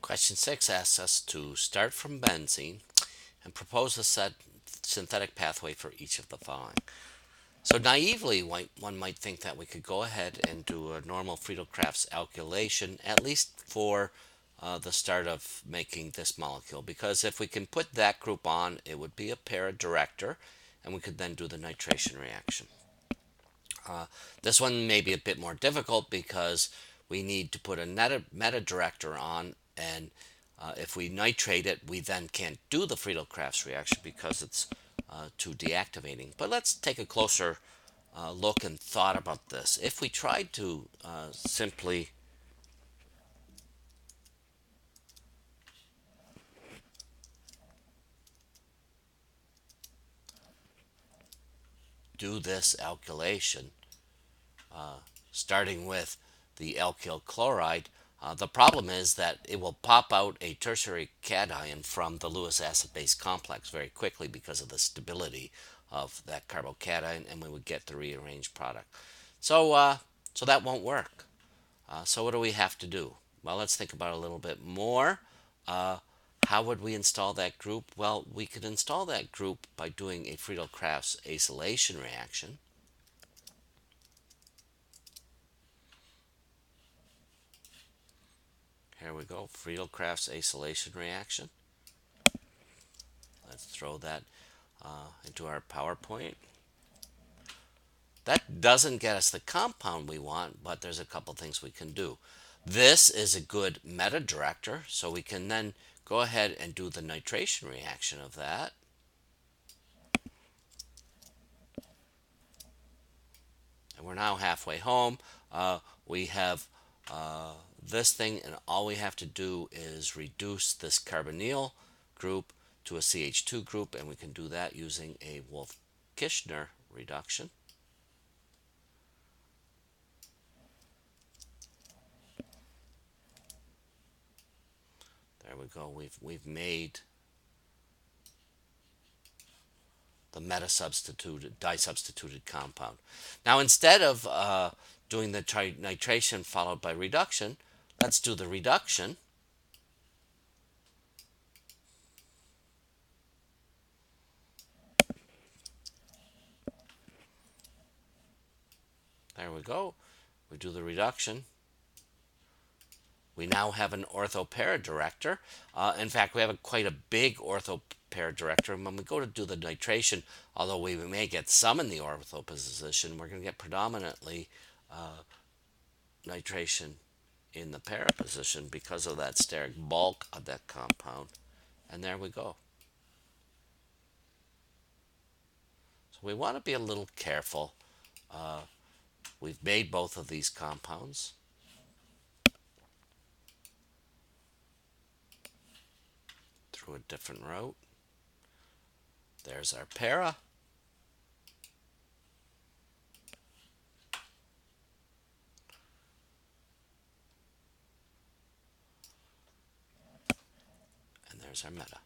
Question 6 asks us to start from benzene and propose a synthetic pathway for each of the following. So naively, one might think that we could go ahead and do a normal Friedel-Crafts alkylation, at least for the start of making this molecule, because if we can put that group on, it would be a para-director, and we could then do the nitration reaction. This one may be a bit more difficult because we need to put a meta-director on, and if we nitrate it, we then can't do the Friedel-Crafts reaction because it's too deactivating. But let's take a closer look and thought about this. If we tried to simply do this alkylation, starting with the alkyl chloride, the problem is that it will pop out a tertiary cation from the Lewis acid base complex very quickly because of the stability of that carbocation, and we would get the rearranged product. So that won't work. So what do we have to do? Well, let's think about it a little bit more. Uh, how would we install that group? Well, we could install that group by doing a Friedel-Crafts acylation reaction. Here we go, Friedel-Crafts acylation reaction. Let's throw that into our PowerPoint. That doesn't get us the compound we want, but there's a couple things we can do. This is a good meta-director, so we can then go ahead and do the nitration reaction of that. And we're now halfway home. We have this thing, and all we have to do is reduce this carbonyl group to a CH2 group, and we can do that using a Wolff-Kishner reduction. There we go. We've made the meta-substituted, disubstituted compound. Now, instead of doing the nitration followed by reduction, let's do the reduction. There we go. We do the reduction. We now have an ortho-para director. In fact, we have quite a big ortho-para director. And when we go to do the nitration, although we may get some in the ortho position, we're going to get predominantly nitration in the para position because of that steric bulk of that compound. And there we go. So we want to be a little careful. We've made both of these compounds. Through a different route. There's our para. And there's our meta.